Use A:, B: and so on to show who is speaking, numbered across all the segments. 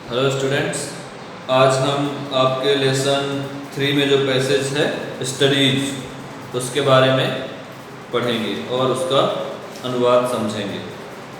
A: Hello students, आज हम आपके लेसन 3 में जो पैसेज है स्टडीज उसके बारे में पढ़ेंगे और उसका अनुवाद समझेंगे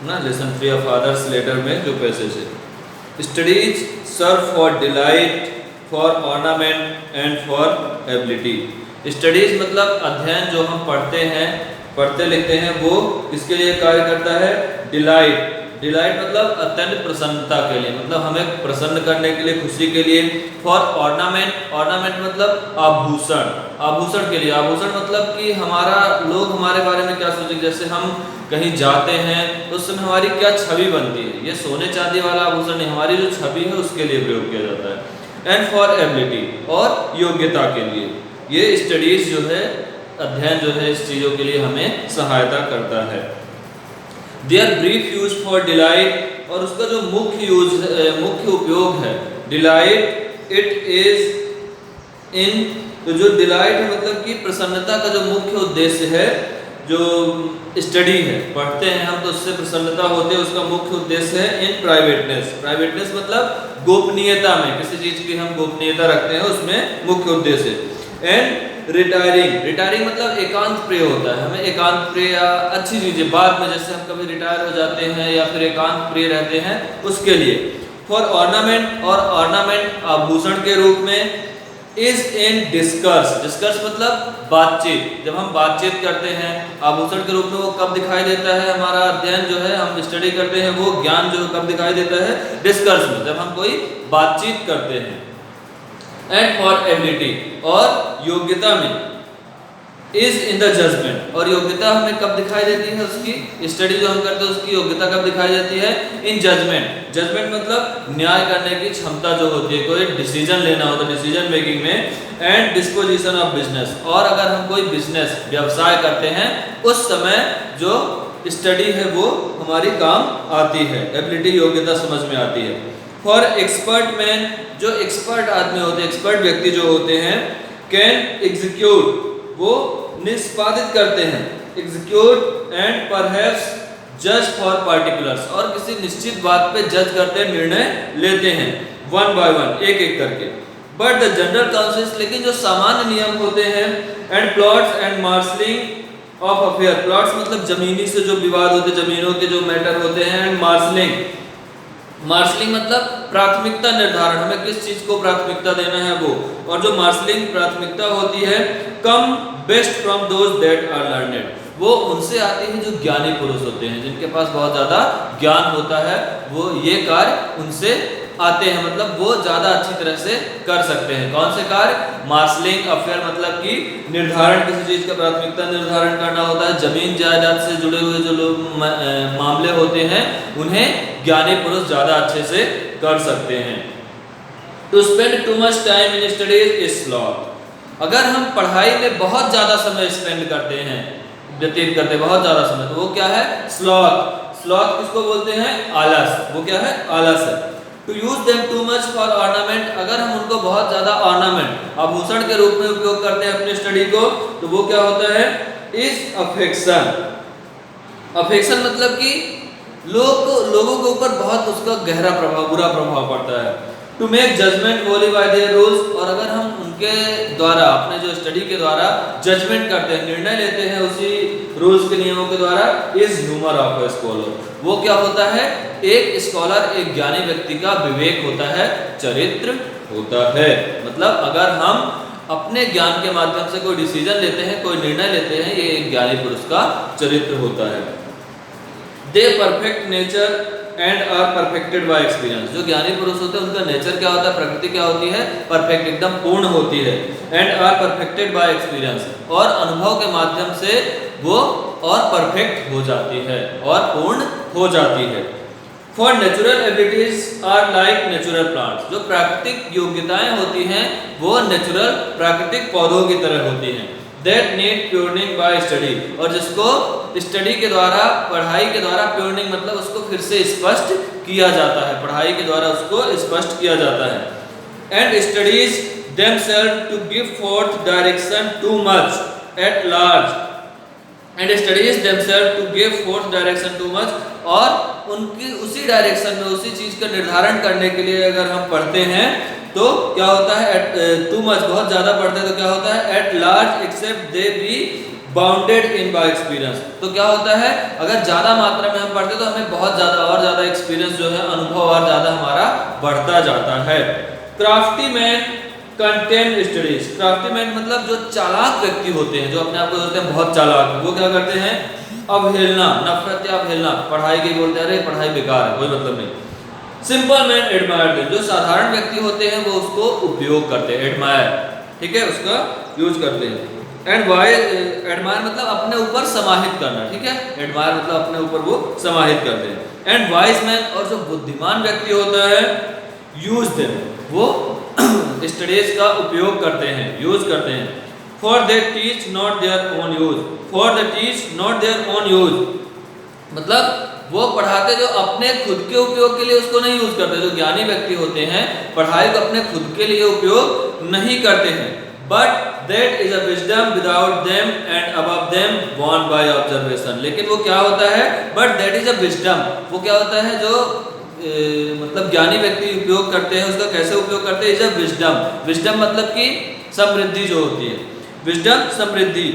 A: ना। लेसन 3 ऑफ फादर्स लेटर में जो पैसेज है, studies serve for delight, for ornament and for ability. Studies मतलब अध्ययन जो हम पढ़ते लिखते हैं, वो किसके लिए कार्य करता है? डिलाइट। डिलाइट मतलब अत्यंत प्रसन्नता के लिए, मतलब हमें प्रसन्न करने के लिए, खुशी के लिए। फॉर ऑर्नामेंट, ऑर्नामेंट मतलब आभूषण, आभूषण के लिए। आभूषण मतलब कि लोग हमारे बारे में क्या सोचेंगे। जैसे हम कहीं जाते हैं तो उस समय हमारी क्या छवि बनती है। ये सोने चांदी वाला आभूषण नहीं, हमारी जो छवि है उसके लिए प्रयोग किया जाता है। एंड फॉर एबिलिटी, और योग्यता के लिए। ये स्टडीज जो है, अध्ययन जो है, इस चीज़ों के लिए हमें सहायता करता है। Their brief use for delight, और उसका जो मुख्य उपयोग है डिलाइट, इट इज इन। तो जो डिलाइट है मतलब कि प्रसन्नता का जो मुख्य उद्देश्य है, जो स्टडी है, पढ़ते हैं हम तो उससे प्रसन्नता होती है, उसका मुख्य उद्देश्य है इन प्राइवेटनेस। प्राइवेटनेस मतलब गोपनीयता में, किसी चीज की हम गोपनीयता रखते हैं, उसमें मुख्य उद्देश्य। एंड रिटायरिंग, रिटायरिंग मतलब एकांत प्रिय होता है, हमें एकांत प्रिय अच्छी चीजें बाद में, जैसे हम कभी रिटायर हो जाते हैं या फिर एकांत प्रिय रहते हैं, उसके लिए। फॉर ऑर्नामेंट, और ऑर्नामेंट आभूषण के रूप में। इज इन डिस्कर्स, डिस्कर्स मतलब बातचीत। जब हम बातचीत करते हैं आभूषण के रूप में, वो कब दिखाई देता है? हमारा अध्ययन जो है, हम स्टडी करते हैं, वो ज्ञान जो कब दिखाई देता है? डिस्कर्स में, जब हम कोई बातचीत करते हैं। एंड फॉर एबिलिटी, और योग्यता में। इज इन द जजमेंट, और योग्यता हमें कब दिखाई देती है? उसकी स्टडी जो हम करते हैं उसकी योग्यता कब दिखाई देती है? In judgement. जजमेंट मतलब न्याय करने की क्षमता जो होती है, कोई डिसीजन लेना हो तो डिसीजन मेकिंग में। एंड डिस्पोजिशन ऑफ बिजनेस, और अगर हम कोई बिजनेस व्यवसाय करते हैं उस समय जो स्टडी है वो हमारी काम आती है। एबिलिटी योग्यता समझ में आती है। फॉर एक्सपर्ट मैन, जो एक्सपर्ट आदमी होते हैं, एक्सपर्ट व्यक्ति जो होते हैं, कैन एग्जीक्यूट, वो निष्पादित करते हैं। एग्जीक्यूट एंड परहैप्स जज फॉर पार्टिकुलर्स, और किसी निश्चित बात पे जज करते हैं, निर्णय लेते हैं, वन बाय वन, एक एक करके। बट द जनरल काउंसिल्स, लेकिन जो सामान्य नियम होते हैं। And plots and marshalling of affair, plots मतलब जमीनी से जो विवाद होते हैं, जमीनों के जो मैटर होते हैं। एंड मार्शलिंग, मार्शलिंग मतलब प्राथमिकता निर्धारण, हमें किस चीज को प्राथमिकता देना है वो। और जो मार्शलिंग प्राथमिकता होती है, come best from those that are learned, वो उनसे आती है जो ज्ञानी पुरुष होते हैं, जिनके पास बहुत ज्यादा ज्ञान होता है, वो ये कार्य उनसे आते हैं, मतलब वो ज्यादा अच्छी तरह से कर सकते हैं। कौन से कार्य? मार्शलिंग अफेयर मतलब कि निर्धारण, किसी चीज का प्राथमिकता निर्धारण करना होता है। जमीन जायदाद से जुड़े हुए जो लोग मामले होते हैं, उन्हें ज्ञानी पुरुष ज्यादा अच्छे से कर सकते हैं। To spend too much time in studies is sloth, अगर हम पढ़ाई में बहुत ज्यादा समय स्पेंड करते हैं, व्यतीत करते हैं बहुत ज्यादा समय, तो वो क्या है? स्लॉथ। स्लॉथ किसको बोलते हैं? आलस। वो क्या है? आलस है। To use them too much for ornament, अगर हम उनको बहुत ज्यादा ऑर्नामेंट, आभूषण के रूप में उपयोग करते हैं अपनी स्टडी को, तो वो क्या होता है? Is affection. अफेक्शन मतलब कि लोगों के ऊपर बहुत उसका गहरा प्रभाव, बुरा प्रभाव पड़ता है। To make judgement wholly by their rules, और अगर हम उनके द्वारा, अपने जो स्टडी के द्वारा जजमेंट करते हैं, निर्णय लेते हैं उसी रूल्स के नियमों के द्वारा। Is humour of a scholar, वो क्या होता है? एक स्कॉलर, एक ज्ञानी व्यक्ति का विवेक होता है, चरित्र होता है। मतलब अगर हम अपने ज्ञान के माध्यम से कोई डिसीजन लेते हैं, कोई निर्णय लेते हैं, ये एक ज्ञानी पुरुष का चरित्र होता है। They perfect nature and are perfected by experience, जो ज्ञानी पुरुष होते हैं उनका नेचर क्या होता है? प्रकृति क्या होती है? परफेक्ट, एकदम पूर्ण होती है। And are perfected by experience, और अनुभव के माध्यम से वो और परफेक्ट हो जाती है, और पूर्ण हो जाती है। For natural abilities are like natural plants, जो प्राकृतिक योग्यताएं होती हैं वो नेचुरल, प्राकृतिक पौधों की तरह होती हैं। दैट नीड प्योरनिंग बाय स्टडी, और जिसको स्टडी के द्वारा, पढ़ाई के द्वारा, प्योरनिंग मतलब उसको फिर से स्पष्ट किया जाता है, पढ़ाई के द्वारा उसको स्पष्ट किया जाता है। And studies themselves to give forth direction too much at large, and studies themselves to give forth direction too much और उनकी उसी डायरेक्शन में उसी चीज का निर्धारण करने के लिए अगर हम पढ़ते हैं तो क्या होता है, टू मच बहुत ज्यादा पढ़ते हैं तो क्या होता है, at large except they be bounded in by experience. तो क्या होता है, अगर ज्यादा मात्रा में हम पढ़ते तो हमें बहुत ज्यादा और ज्यादा एक्सपीरियंस जो है, अनुभव और ज्यादा हमारा बढ़ता जाता है। Crafty man content studies. Crafty man मतलब जो चालाक व्यक्ति होते हैं, जो अपने आप को सोचते हैं बहुत चालाक, वो क्या करते हैं, अवहेलना, नफरत या अवहेलना, पढ़ाई की बोलते हैं अरे पढ़ाई बेकार है, कोई मतलब नहीं। सिंपल मैन एडमायर देम, जो साधारण व्यक्ति होते हैं वो उसको उपयोग करते हैं, एडमायर, ठीक है, उसका यूज करते हैं। एंड वाई, एडमायर मतलब अपने ऊपर समाहित करना, ठीक है, एडमायर मतलब अपने ऊपर वो समाहित करते हैं। एंड वाइज मैन, और जो बुद्धिमान व्यक्ति होता है, यूज देम, वो स्टडीज का उपयोग करते हैं, यूज करते हैं। For they teach not their own use, for they teach not their own use, मतलब वो पढ़ाते जो अपने खुद के उपयोग के लिए उसको नहीं यूज करते। जो ज्ञानी व्यक्ति होते हैं पढ़ाई को अपने खुद के लिए उपयोग नहीं करते हैं। But that is a wisdom without them and above them born by observation. लेकिन वो क्या होता है, but that is a wisdom, वो क्या होता है जो मतलब ज्ञानी व्यक्ति उपयोग करते हैं, उसका कैसे उपयोग करते हैं, इज अ विजडम। विजडम मतलब कि समृद्धि जो होती है, विजडम समृद्धि,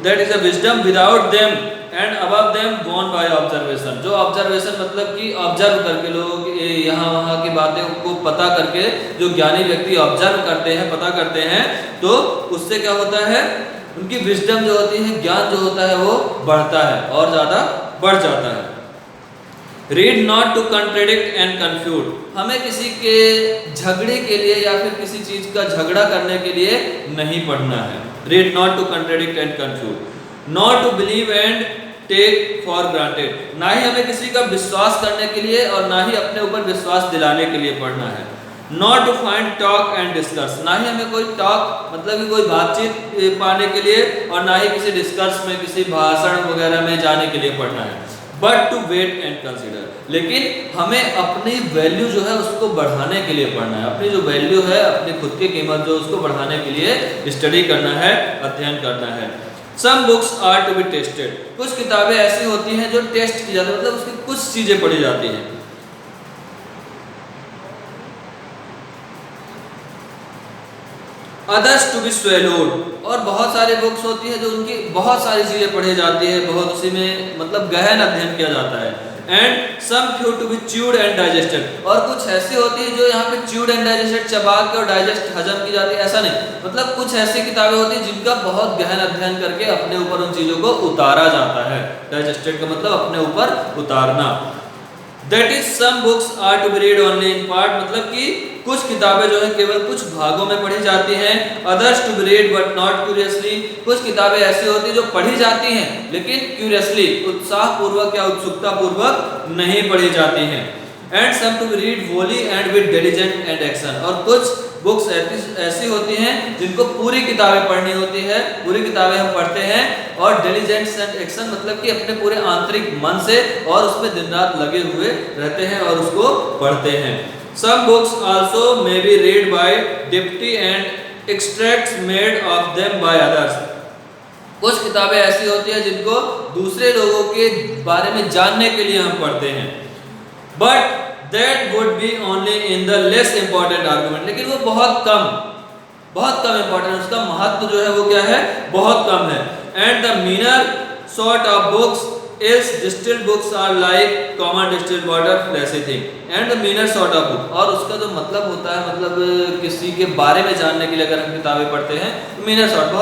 A: that is a wisdom without them and above them born by observation. जो ऑब्जर्वेशन मतलब कि ऑब्जर्व करके लोग यहाँ वहाँ की बातें को पता करके, जो ज्ञानी व्यक्ति ऑब्जर्व करते हैं, पता करते हैं, तो उससे क्या होता है, उनकी विजडम जो होती है, ज्ञान जो होता है वो बढ़ता है और ज्यादा बढ़ जाता है। Read not to contradict and confuse, हमें किसी के झगड़े के लिए या फिर किसी चीज का झगड़ा करने के लिए नहीं पढ़ना है। Read not to contradict and confuse, not to believe and take for granted, ना ही हमें किसी का विश्वास करने के लिए और ना ही अपने ऊपर विश्वास दिलाने के लिए पढ़ना है। Not to find talk and discuss, ना ही हमें कोई टॉक मतलब कि कोई बातचीत पाने के लिए और ना ही किसी डिस्कस में, किसी भाषण वगैरह में जाने के लिए पढ़ना है। But to weigh and consider, लेकिन हमें अपनी वैल्यू जो है उसको बढ़ाने के लिए पढ़ना है। अपनी जो वैल्यू है, अपनी खुद की कीमत जो उसको बढ़ाने के लिए स्टडी करना है, अध्ययन करना है। Some books are to be tasted, कुछ किताबें ऐसी होती हैं जो टेस्ट की जाती है, मतलब उसकी कुछ चीजें पढ़ी जाती हैं। अदर्स टू बी swallowed, और बहुत सारी बुक्स होती है जो उनकी बहुत सारी चीजें पढ़ी जाती है, बहुत उसी में मतलब गहन अध्ययन किया जाता है। And some few to be chewed and digested, और कुछ ऐसी होती है जो यहाँ पे च्यूड एंड डाइजेस्टेड, चबा के और डाइजेस्ट हजम की जाती है, ऐसा नहीं, मतलब कुछ ऐसी किताबें होती है जिनका बहुत गहन अध्ययन करके अपने ऊपर उन चीजों को उतारा जाता है। डाइजेस्टेड का मतलब अपने ऊपर उतारना। That is some books are to be read only in part, मतलब कि कुछ किताबें जो है केवल कुछ भागों में पढ़ी जाती हैं। Others to be read but not curiously, कुछ किताबें ऐसी होती हैं जो पढ़ी जाती हैं लेकिन curiously, उत्साह पूर्वक या उत्सुकता पूर्वक नहीं पढ़ी जाती हैं। And some to be read wholly and with diligence and action, और कुछ बुक्स ऐसी होती हैं जिनको पूरी किताबें पढ़नी होती है, पूरी किताबें हम पढ़ते हैं और डिलीजेंस एंड एक्शन मतलब कि अपने पूरे आंतरिक मन से और उसमें दिन रात लगे हुए रहते हैं और उसको पढ़ते हैं। Some books also may be read by deputy and extracts made of them by others, कुछ किताबें ऐसी होती हैं जिनको दूसरे लोगों के बारे में जानने के लिए हम पढ़ते हैं। But that would be only in the less important argument, लेकिन वो बहुत कम important, उसका महत्व जो है वो क्या है, बहुत कम है। and the meaner sort of books is distilled books are like common distilled water fleshy thing, and the meaner sort of book, और उसका जो मतलब होता है, मतलब किसी के बारे में जानने के लिए अगर हम किताबें पढ़ते हैं तो meaner sort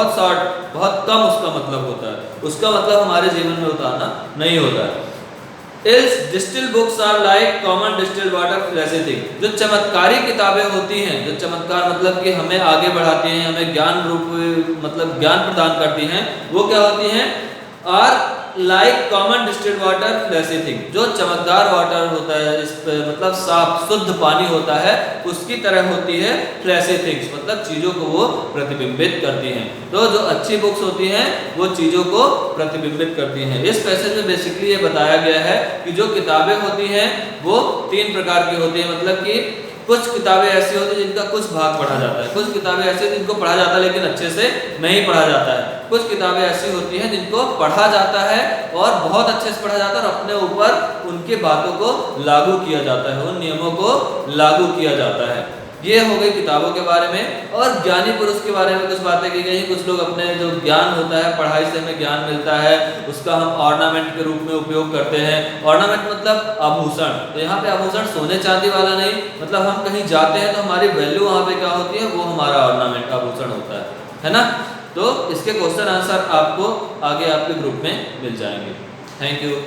A: बहुत कम उसका मतलब होता है, उसका मतलब हमारे जीवन में उतारना नहीं होता है। Else distilled books are like common distilled water fleshy thing, जो चमत्कारी किताबें होती हैं, जो चमत्कार मतलब कि हमें आगे बढ़ाती हैं, हमें ज्ञान रूप मतलब ज्ञान प्रदान करती हैं, वो क्या होती हैं, are like common distilled water flashy thing, जो चमकदार वाटर होता है, इस मतलब साफ शुद्ध पानी होता है, उसकी तरह होती है फ्लैशी थिंग्स, मतलब चीजों को वो प्रतिबिंबित करती हैं। तो जो अच्छी बुक्स होती हैं वो चीजों को प्रतिबिंबित करती हैं। इस पैसेज में बेसिकली ये बताया गया है कि जो किताबें होती हैं वो 3 प्रकार की होती हैं, मतलब कि कुछ किताबें ऐसी होती हैं जिनका कुछ भाग पढ़ा जाता है, कुछ किताबें ऐसी जिनको पढ़ा जाता है लेकिन अच्छे से नहीं पढ़ा जाता है, कुछ किताबें ऐसी होती हैं जिनको पढ़ा जाता है और बहुत अच्छे से पढ़ा जाता है और अपने ऊपर उनकी बातों को लागू किया जाता है, उन नियमों को लागू किया जाता है। ये हो गई किताबों के बारे में। और ज्ञानी पुरुष के बारे में कुछ बातें की गई। कुछ लोग अपने जो ज्ञान होता है, पढ़ाई से हमें ज्ञान मिलता है, उसका हम ऑर्नामेंट के रूप में उपयोग करते हैं। ऑर्नामेंट मतलब आभूषण। तो यहाँ पे आभूषण सोने चांदी वाला नहीं, मतलब हम कहीं जाते हैं तो हमारी वैल्यू वहाँ पे क्या होती है, वो हमारा ऑर्नामेंट आभूषण होता है ना। तो इसके क्वेश्चन आंसर आपको आगे आपके ग्रुप में मिल जाएंगे। Thank you.